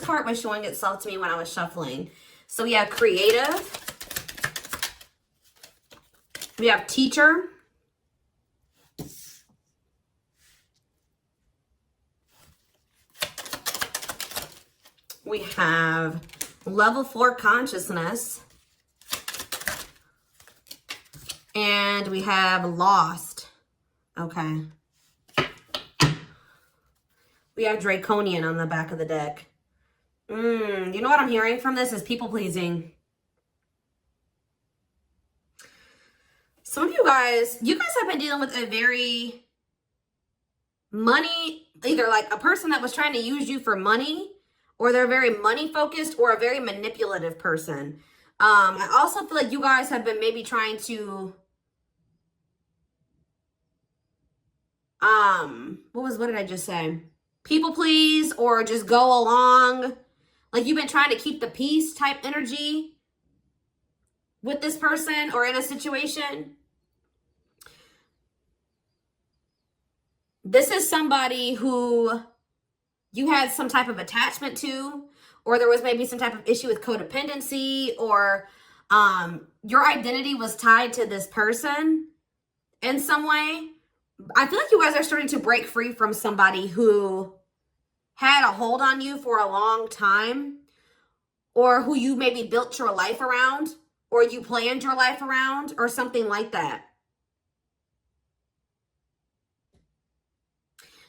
card was showing itself to me when I was shuffling. So we have creative. We have teacher. We have level 4 consciousness. And we have lost. Okay. We have draconian on the back of the deck. You know what I'm hearing from this is people pleasing. Some of you guys have been dealing with a very money, either like a person that was trying to use you for money, or they're very money focused, or a very manipulative person. I also feel like you guys have been maybe trying to, what did I just say? People please, or just go along. Like you've been trying to keep the peace type energy with this person or in a situation. This is somebody who you had some type of attachment to, or there was maybe some type of issue with codependency, or your identity was tied to this person in some way. I feel like you guys are starting to break free from somebody who had a hold on you for a long time, or who you maybe built your life around, or you planned your life around, or something like that.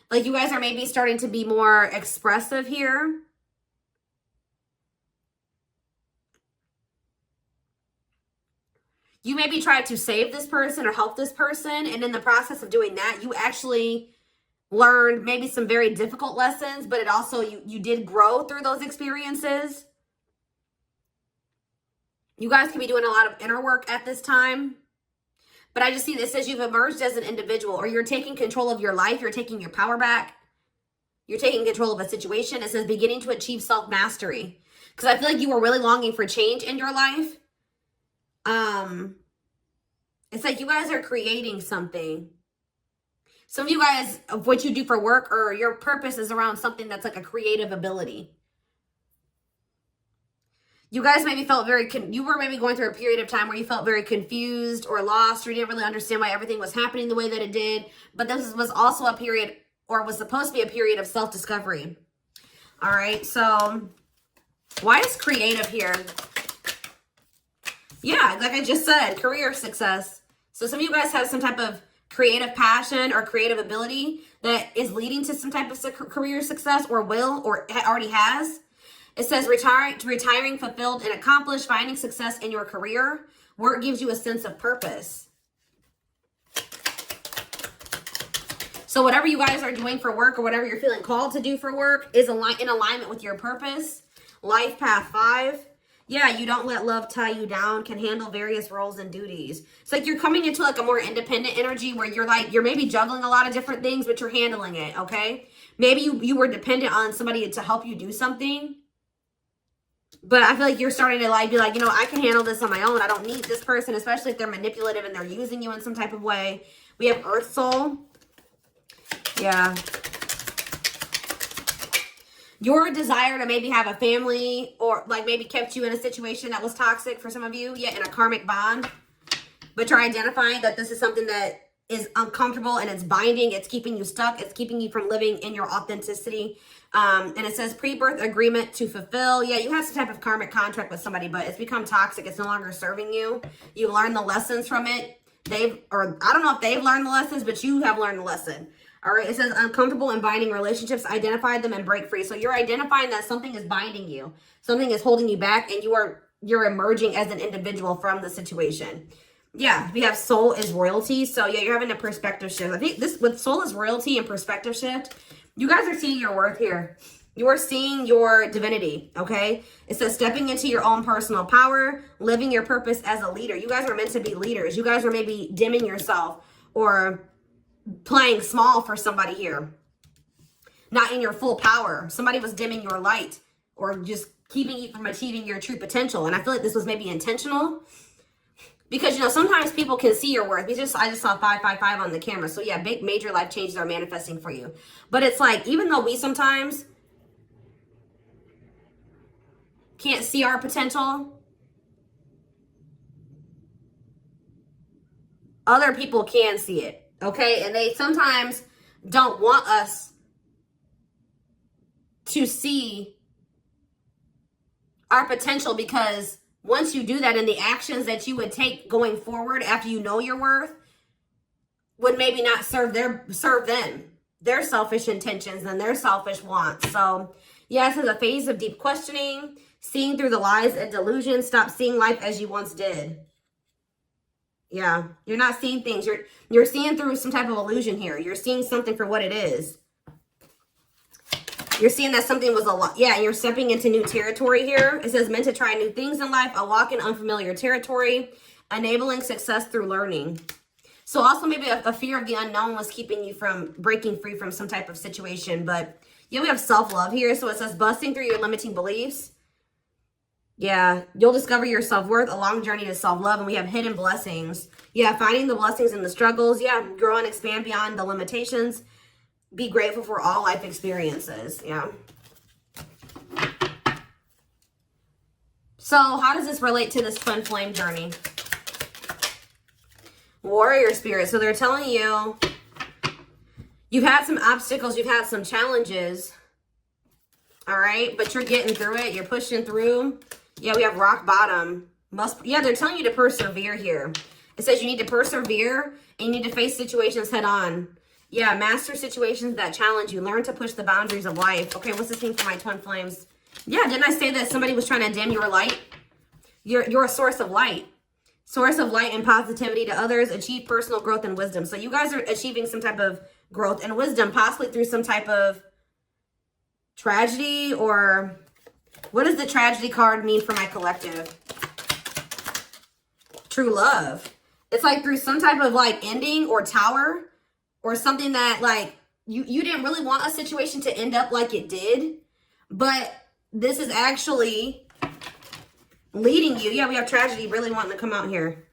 Like you guys are maybe starting to be more expressive here. You maybe tried to save this person or help this person, and in the process of doing that, you actually learned maybe some very difficult lessons, but it also, you did grow through those experiences. You guys could be doing a lot of inner work at this time. But I just see this as you've emerged as an individual, or you're taking control of your life. You're taking your power back. You're taking control of a situation. It says beginning to achieve self-mastery. Because I feel like you were really longing for change in your life. It's like you guys are creating something. Some of you guys, of what you do for work or your purpose is around something that's like a creative ability. You guys maybe felt you were maybe going through a period of time where you felt very confused or lost, or you didn't really understand why everything was happening the way that it did. But this was also a period, or was supposed to be a period of self-discovery. All right, so why is creative here? Yeah, like I just said, career success. So some of you guys have some type of creative passion or creative ability that is leading to some type of career success, or will, or already has. It says retiring, fulfilled, and accomplished, finding success in your career. Work gives you a sense of purpose. So whatever you guys are doing for work, or whatever you're feeling called to do for work, is in alignment with your purpose. Life path 5. Yeah, you don't let love tie you down, can handle various roles and duties. It's like you're coming into like a more independent energy where you're maybe juggling a lot of different things, but you're handling it, okay? Maybe you were dependent on somebody to help you do something. But I feel like you're starting to be like, you know, I can handle this on my own. I don't need this person, especially if they're manipulative and they're using you in some type of way. We have Earth Soul. Yeah. Your desire to maybe have a family, or like maybe kept you in a situation that was toxic for some of you. Yeah, in a karmic bond. But you're identifying that this is something that is uncomfortable and it's binding. It's keeping you stuck. It's keeping you from living in your authenticity. And it says pre-birth agreement to fulfill. Yeah, you have some type of karmic contract with somebody, but it's become toxic. It's no longer serving you. You learned the lessons from it. I don't know if they've learned the lessons, but you have learned the lesson. All right, it says uncomfortable and binding relationships, identify them and break free. So you're identifying that something is binding you. Something is holding you back, and you're emerging as an individual from the situation. Yeah, we have soul is royalty. So yeah, you're having a perspective shift. I think this, with soul is royalty and perspective shift, you guys are seeing your worth here. You are seeing your divinity, okay? It says stepping into your own personal power, living your purpose as a leader. You guys are meant to be leaders. You guys are maybe dimming yourself or playing small for somebody here. Not in your full power. Somebody was dimming your light or just keeping you from achieving your true potential. And I feel like this was maybe intentional. Because, you know, sometimes people can see your worth. I just saw 555 on the camera. So, yeah, big, major life changes are manifesting for you. But it's like, even though we sometimes can't see our potential. Other people can see it, okay? And they sometimes don't want us to see our potential, because once you do that, and the actions that you would take going forward after you know your worth would maybe not serve them, their selfish intentions and their selfish wants. So yeah, this is a phase of deep questioning, seeing through the lies and delusions. Stop seeing life as you once did. Yeah, you're not seeing things. You're seeing through some type of illusion here. You're seeing something for what it is. You're seeing that something was a lot. Yeah, you're stepping into new territory here. It says meant to try new things in life, a walk in unfamiliar territory, enabling success through learning. So also maybe a fear of the unknown was keeping you from breaking free from some type of situation. But yeah, we have self-love here. So it says busting through your limiting beliefs. Yeah, you'll discover your self-worth, a long journey to self-love. And we have hidden blessings. Yeah, finding the blessings in the struggles. Yeah, grow and expand beyond the limitations. Be grateful for all life experiences. Yeah. So how does this relate to this twin flame journey? Warrior spirit. So they're telling you you've had some obstacles, you've had some challenges. All right, but you're getting through it. You're pushing through. Yeah, we have rock bottom. Yeah, they're telling you to persevere here. It says you need to persevere and you need to face situations head on. Yeah, master situations that challenge you. Learn to push the boundaries of life. Okay, what's this mean for my twin flames? Yeah, didn't I say that somebody was trying to dim your light? You're a source of light. Source of light and positivity to others. Achieve personal growth and wisdom. So you guys are achieving some type of growth and wisdom, possibly through some type of tragedy. Or what does the tragedy card mean for my collective? True love. It's like through some type of like ending or tower, or something that like you didn't really want a situation to end up like it did, but this is actually leading you. Yeah, we have tragedy really wanting to come out here.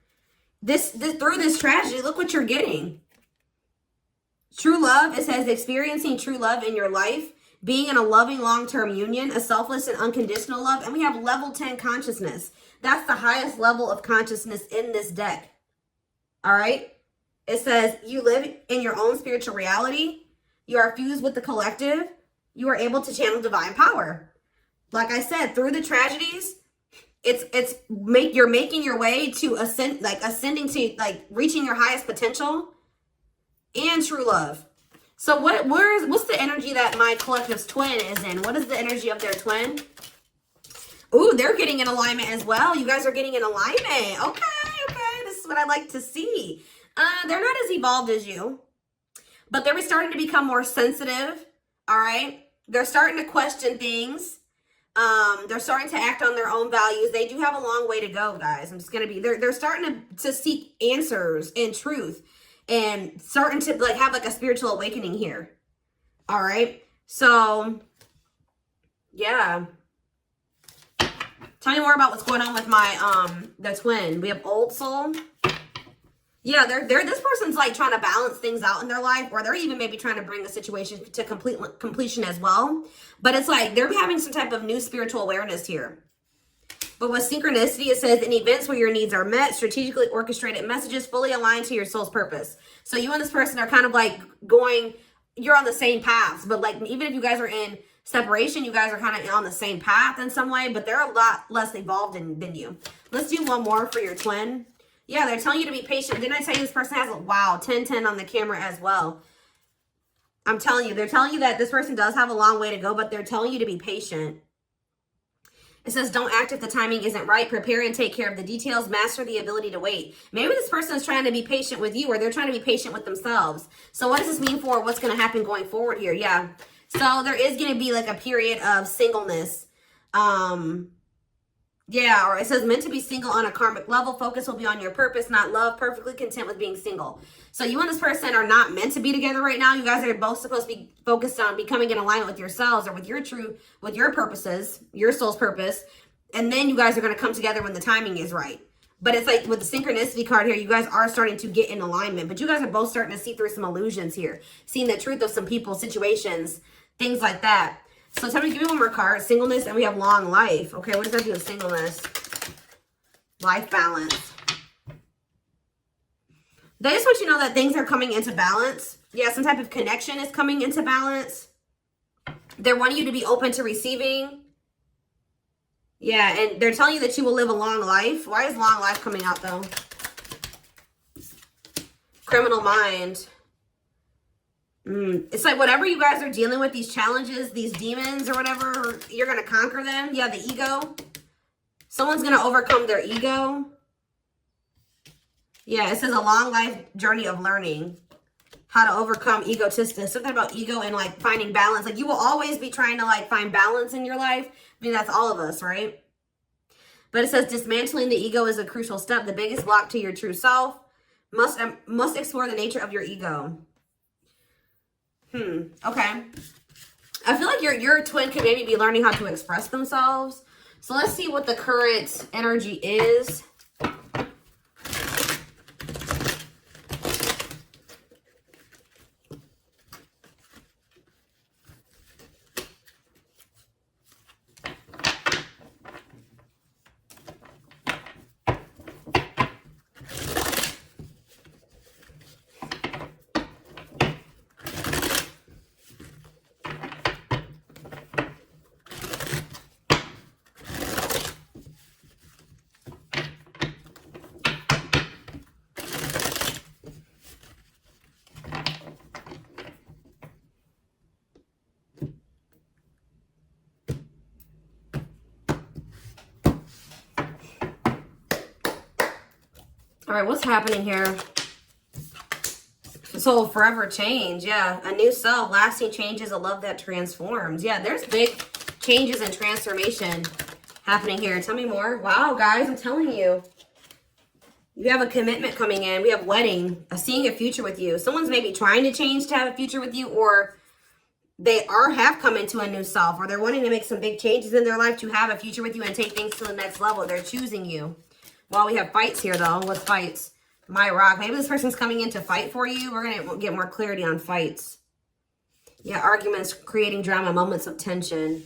This through this tragedy, look what you're getting. True love. It says experiencing true love in your life, being in a loving long-term union, a selfless and unconditional love. And we have level 10 consciousness. That's the highest level of consciousness in this deck. All right. It says you live in your own spiritual reality. You are fused with the collective. You are able to channel divine power. Like I said, through the tragedies, you're making your way to ascending to like reaching your highest potential and true love. So what's the energy that my collective's twin is in? What is the energy of their twin? Ooh, they're getting in alignment as well. You guys are getting in alignment. Okay. This is what I like to see. They're not as evolved as you, but they're starting to become more sensitive. All right. They're starting to question things. They're starting to act on their own values. They do have a long way to go, guys. They're starting to seek answers and truth, and starting to like have like a spiritual awakening here. All right. So yeah. Tell me more about what's going on with my, the twin. We have old soul. Yeah, this person's like trying to balance things out in their life, or they're even maybe trying to bring a situation to completion as well. But it's like they're having some type of new spiritual awareness here. But with synchronicity, it says in events where your needs are met, strategically orchestrated messages fully aligned to your soul's purpose. So you and this person are kind of like you're on the same paths, but like even if you guys are in separation, you guys are kind of on the same path in some way, but they're a lot less evolved than you. Let's do one more for your twin. Yeah, they're telling you to be patient. Didn't I tell you this person has, wow, 10-10 on the camera as well. I'm telling you, they're telling you that this person does have a long way to go, but they're telling you to be patient. It says, don't act if the timing isn't right. Prepare and take care of the details. Master the ability to wait. Maybe this person is trying to be patient with you, or they're trying to be patient with themselves. So what does this mean for what's going to happen going forward here? Yeah. So there is going to be like a period of singleness. Yeah, or it says meant to be single on a karmic level. Focus will be on your purpose, not love. Perfectly content with being single. So you and this person are not meant to be together right now. You guys are both supposed to be focused on becoming in alignment with yourselves, or with your purposes, your soul's purpose. And then you guys are going to come together when the timing is right. But it's like with the synchronicity card here, you guys are starting to get in alignment. But you guys are both starting to see through some illusions here. Seeing the truth of some people, situations, things like that. So tell me, give me one more card. Singleness, and we have long life. Okay, what does that do with singleness? Life balance. They just want you to know that things are coming into balance. Yeah, some type of connection is coming into balance. They're wanting you to be open to receiving. Yeah, and they're telling you that you will live a long life. Why is long life coming out, though? Criminal mind. It's like whatever you guys are dealing with, these challenges, these demons or whatever, you're going to conquer them. Yeah, the ego. Someone's going to overcome their ego. Yeah, it says a long life journey of learning how to overcome egotistic. Something about ego and like finding balance. Like you will always be trying to like find balance in your life. I mean, that's all of us, right? But it says dismantling the ego is a crucial step. The biggest block to your true self. Must explore the nature of your ego. Okay. I feel like your twin could maybe be learning how to express themselves. So let's see what the current energy is. All right, what's happening here? So forever change, yeah. A new self, lasting changes, a love that transforms. Yeah, there's big changes and transformation happening here. Tell me more. Wow, guys, I'm telling you. You have a commitment coming in. We have wedding, seeing a future with you. Someone's maybe trying to change to have a future with you, or they have come into a new self, or they're wanting to make some big changes in their life to have a future with you and take things to the next level. They're choosing you. Well, we have fights here, though. What's fights? My rock. Maybe this person's coming in to fight for you. We're going to get more clarity on fights. Yeah, arguments, creating drama, moments of tension.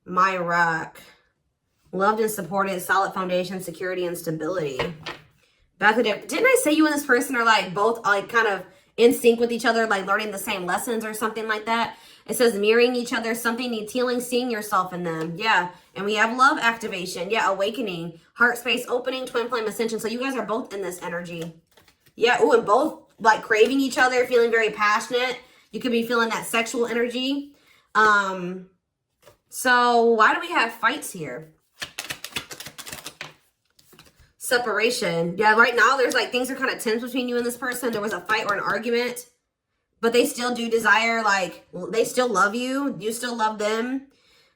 My rock. Loved and supported, solid foundation, security, and stability. Didn't I say you and this person are like both like kind of in sync with each other, like learning the same lessons or something like that? It says mirroring each other, something needs healing, seeing yourself in them. Yeah. And we have love activation. Yeah, awakening, heart space opening, twin flame ascension. So you guys are both in this energy. Yeah, ooh, and both like craving each other, feeling very passionate. You could be feeling that sexual energy. So why do we have fights here? Separation. Yeah, right now there's like things are kind of tense between you and this person. There was a fight or an argument. But they still do desire, like, they still love you. You still love them.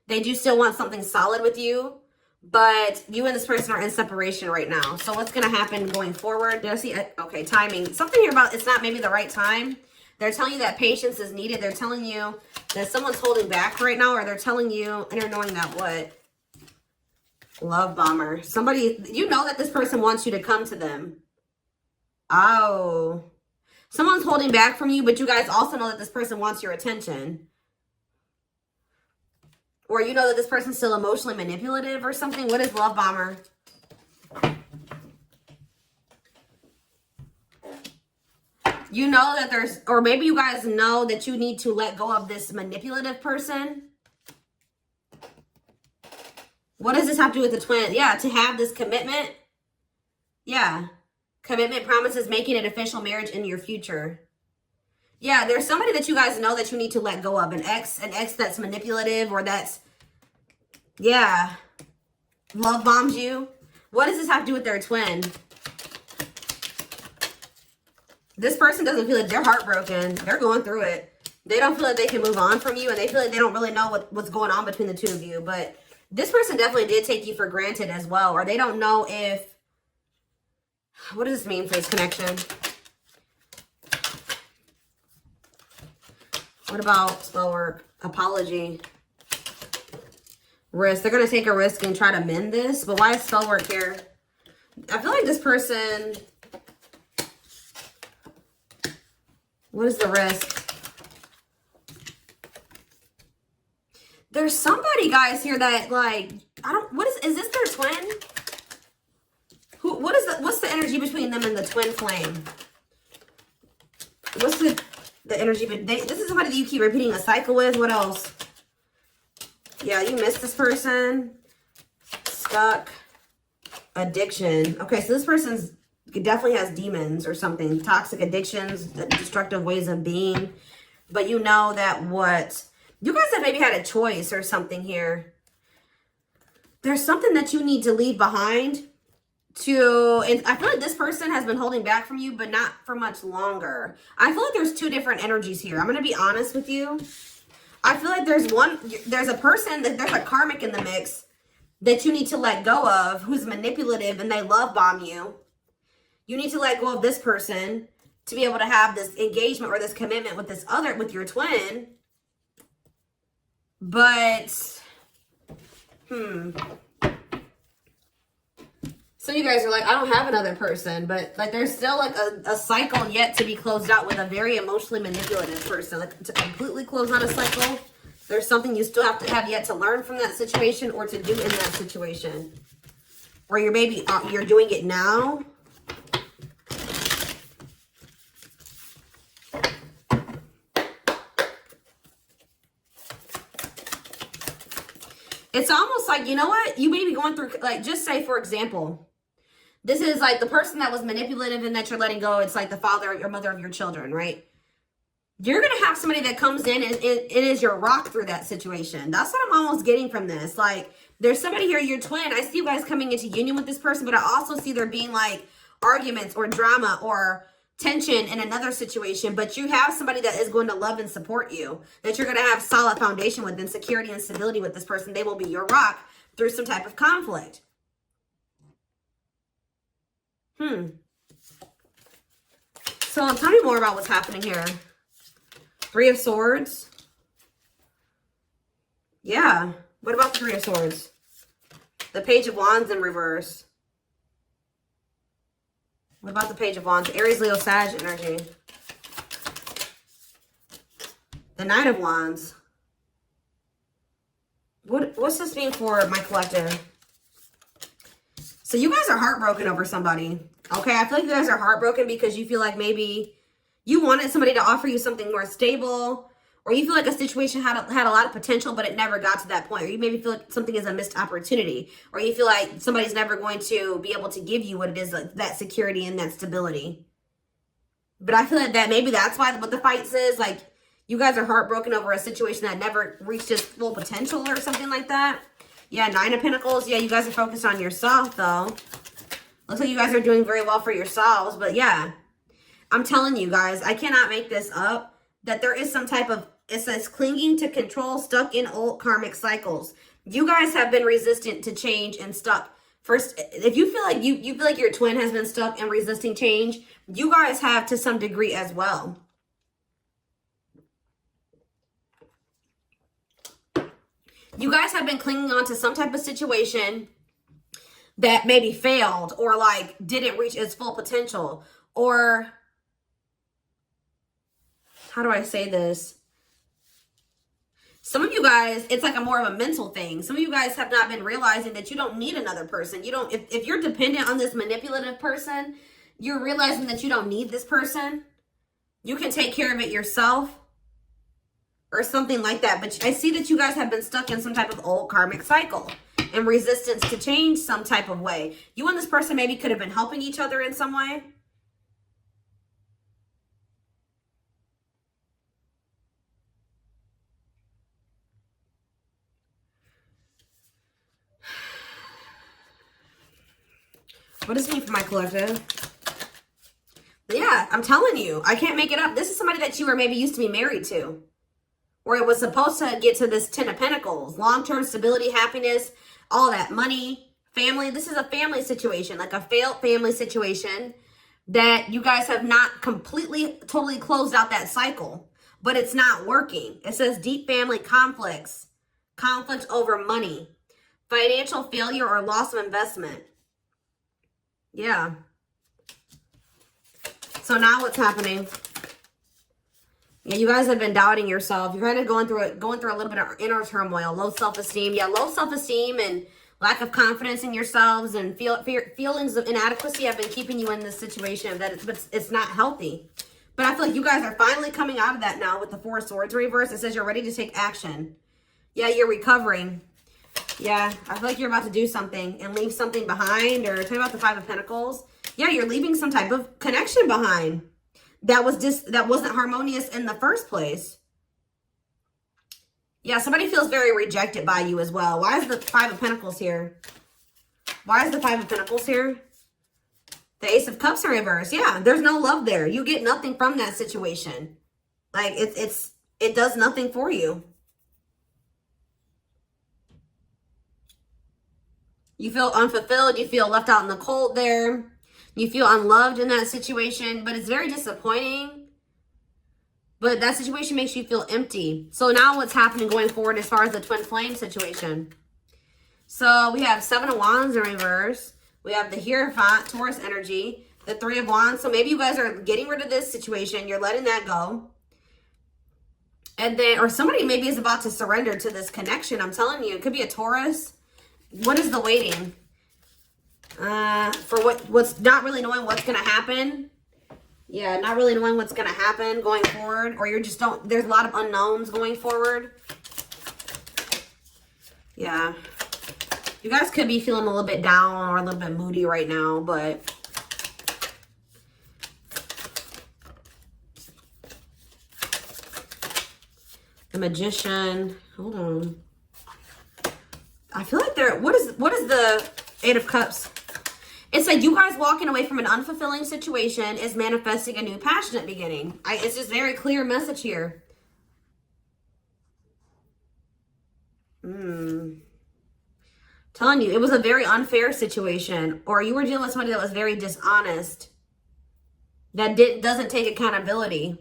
They do still want something solid with you. But you and this person are in separation right now. So what's going to happen going forward? Did I see? Okay, timing. Something here about it's not maybe the right time. They're telling you that patience is needed. They're telling you that someone's holding back right now. Or they're telling you, and they're knowing that what? Love bomber. Somebody, you know that this person wants you to come to them. Oh. Someone's holding back from you, but you guys also know that this person wants your attention. Or you know that this person's still emotionally manipulative or something. What is love bomber? You know that there's, or maybe you guys know that you need to let go of this manipulative person. What does this have to do with the twin? Yeah, to have this commitment. Yeah. Commitment promises making an official marriage in your future. Yeah, there's somebody that you guys know that you need to let go of. An ex that's manipulative or that's, yeah, love bombs you. What does this have to do with their twin? This person doesn't feel like they're heartbroken. They're going through it. They don't feel like they can move on from you, and they feel like they don't really know what's going on between the two of you. But this person definitely did take you for granted as well, or they don't know if, what does this mean for this connection? What about spell work? Apology. Risk. They're going to take a risk and try to mend this. But why is spell work here? I feel like this person... What is the risk? There's somebody, guys, here that, like, I don't, what is this their twin? What's the energy between them and the twin flame? What's the energy, this is somebody that you keep repeating a cycle with. What else? Yeah, you missed this person. Stuck. Addiction. Okay, so this person's definitely has demons or something. Toxic addictions, destructive ways of being. But you know that you guys have maybe had a choice or something here. There's something that you need to leave behind and I feel like this person has been holding back from you, but not for much longer. I feel like there's two different energies here. I'm going to be honest with you. I feel like there's a person, there's a karmic in the mix that you need to let go of, who's manipulative and they love bomb you. You need to let go of this person to be able to have this engagement or this commitment with with your twin. But, some of you guys are like, I don't have another person, but like there's still like a cycle yet to be closed out with a very emotionally manipulative person. Like to completely close out a cycle, there's something you still have to have yet to learn from that situation or to do in that situation. Or you're doing it now. It's almost like, you know what? You may be going through, like, just say, for example, this is like the person that was manipulative and that you're letting go. It's like the father or mother of your children, right? You're going to have somebody that comes in and it is your rock through that situation. That's what I'm almost getting from this. Like, there's somebody here, your twin. I see you guys coming into union with this person, but I also see there being like arguments or drama or tension in another situation. But you have somebody that is going to love and support you, that you're going to have solid foundation with, and security and stability with this person. They will be your rock through some type of conflict. So tell me more about what's happening here. Three of Swords. Yeah. What about the Three of Swords? The Page of Wands in reverse. What about the Page of Wands? Aries, Leo, Sag energy. The Knight of Wands. What's this mean for my collective? So you guys are heartbroken over somebody. Okay, I feel like you guys are heartbroken because you feel like maybe you wanted somebody to offer you something more stable, or you feel like a situation had a lot of potential, but it never got to that point. Or you maybe feel like something is a missed opportunity, or you feel like somebody's never going to be able to give you what it is, like that security and that stability. But I feel like that maybe that's why what the fight says, like you guys are heartbroken over a situation that never reached its full potential or something like that. Yeah, Nine of Pentacles. Yeah, you guys are focused on yourself, though. Looks like you guys are doing very well for yourselves. But, yeah, I'm telling you guys, I cannot make this up, that there is some type of, it says, clinging to control, stuck in old karmic cycles. You guys have been resistant to change and stuck. First, if you feel like you feel like your twin has been stuck and resisting change, you guys have to some degree as well. You guys have been clinging on to some type of situation that maybe failed or like didn't reach its full potential. Or how do I say this? Some of you guys, it's like a more of a mental thing. Some of you guys have not been realizing that you don't need another person. You don't, if you're dependent on this manipulative person, you're realizing that you don't need this person. You can take care of it yourself. Or something like that. But I see that you guys have been stuck in some type of old karmic cycle and resistance to change some type of way. You and this person maybe could have been helping each other in some way. What does it mean for my collective? Yeah, I'm telling you, I can't make it up. This is somebody that you were maybe used to be married to. Or it was supposed to get to this Ten of Pentacles. Long-term stability, happiness, all that. Money, family. This is a family situation. Like a failed family situation that you guys have not completely, totally closed out that cycle. But it's not working. It says deep family conflicts. Conflict over money. Financial failure or loss of investment. Yeah. So now what's happening? Yeah, you guys have been doubting yourself. You're kind of going through a little bit of inner turmoil, low self-esteem. Yeah, low self-esteem and lack of confidence in yourselves and feelings of inadequacy have been keeping you in this situation that it's not healthy. But I feel like you guys are finally coming out of that now with the Four of Swords reverse. It says you're ready to take action. Yeah, you're recovering. Yeah, I feel like you're about to do something and leave something behind. Or tell me about the Five of Pentacles. Yeah, you're leaving some type of connection behind that wasn't harmonious in the first place. Yeah, somebody feels very rejected by you as well. Why is the Five of Pentacles here? Why is the Five of Pentacles here? The Ace of Cups in reverse. Yeah, there's no love there. You get nothing from that situation. Like, it does nothing for you. You feel unfulfilled. You feel left out in the cold there. You feel unloved in that situation, but it's very disappointing. But that situation makes you feel empty. So now what's happening going forward as far as the twin flame situation? So we have Seven of Wands in reverse. We have the Hierophant, Taurus energy, the Three of Wands. So maybe you guys are getting rid of this situation. You're letting that go. And then, or somebody maybe is about to surrender to this connection. I'm telling you, it could be a Taurus. What is the waiting? For what's not really knowing what's going to happen. Yeah, not really knowing what's going to happen going forward. Or you're just there's a lot of unknowns going forward. Yeah. You guys could be feeling a little bit down or a little bit moody right now, but the Magician. Hold on. I feel like what is the Eight of Cups? It's like you guys walking away from an unfulfilling situation is manifesting a new passionate beginning. It's just very clear message here. Telling you, it was a very unfair situation, or you were dealing with somebody that was very dishonest, that doesn't take accountability.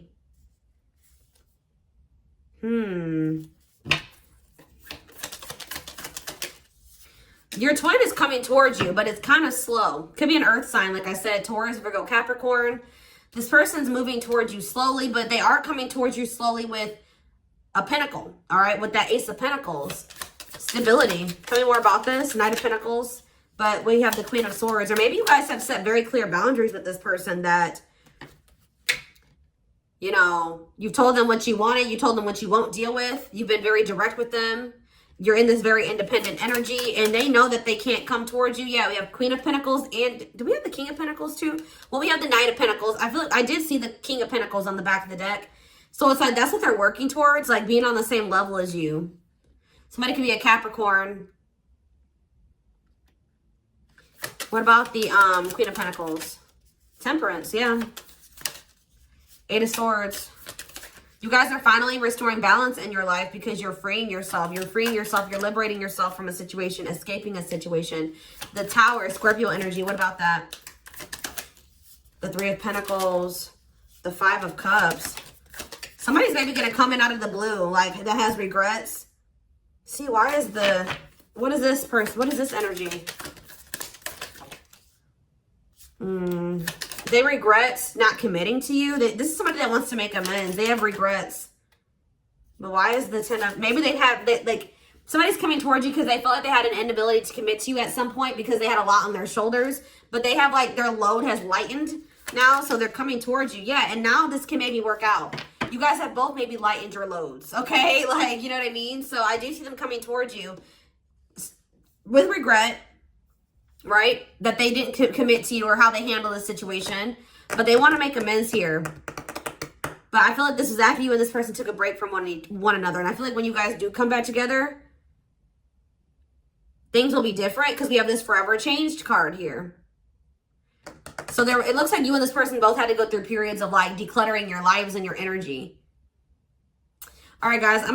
Your twin is coming towards you, but it's kind of slow. Could be an earth sign, like I said, Taurus, Virgo, Capricorn. This person's moving towards you slowly, but they are coming towards you slowly with a pentacle, all right? With that Ace of Pentacles. Stability. Tell me more about this. Knight of Pentacles. But we have the Queen of Swords. Or maybe you guys have set very clear boundaries with this person that, you know, you've told them what you wanted. You told them what you won't deal with. You've been very direct with them. You're in this very independent energy, and they know that they can't come towards you. Yeah, we have Queen of Pentacles, and do we have the King of Pentacles too? Well, we have the Knight of Pentacles. I feel like I did see the King of Pentacles on the back of the deck. So it's like that's what they're working towards, like being on the same level as you. Somebody could be a Capricorn. What about the Queen of Pentacles? Temperance, yeah. Eight of Swords. You guys are finally restoring balance in your life because you're freeing yourself. You're freeing yourself. You're liberating yourself from a situation, escaping a situation. The Tower, Scorpio energy. What about that? The Three of Pentacles. The Five of Cups. Somebody's maybe going to come in out of the blue, like that has regrets. See, what is this person? What is this energy? They regret not committing to you. This is somebody that wants to make amends. They have regrets. But why is the Ten of... Maybe like, somebody's coming towards you because they felt like they had an inability to commit to you at some point because they had a lot on their shoulders. But they have, like, their load has lightened now, so they're coming towards you. Yeah, and now this can maybe work out. You guys have both maybe lightened your loads, okay? Like, you know what I mean? So I do see them coming towards you with regret. Right? That they didn't commit to you or how they handle the situation. But they want to make amends here. But I feel like this is after you and this person took a break from one another. And I feel like when you guys do come back together, things will be different because we have this forever changed card here. So it looks like you and this person both had to go through periods of like decluttering your lives and your energy. All right, guys.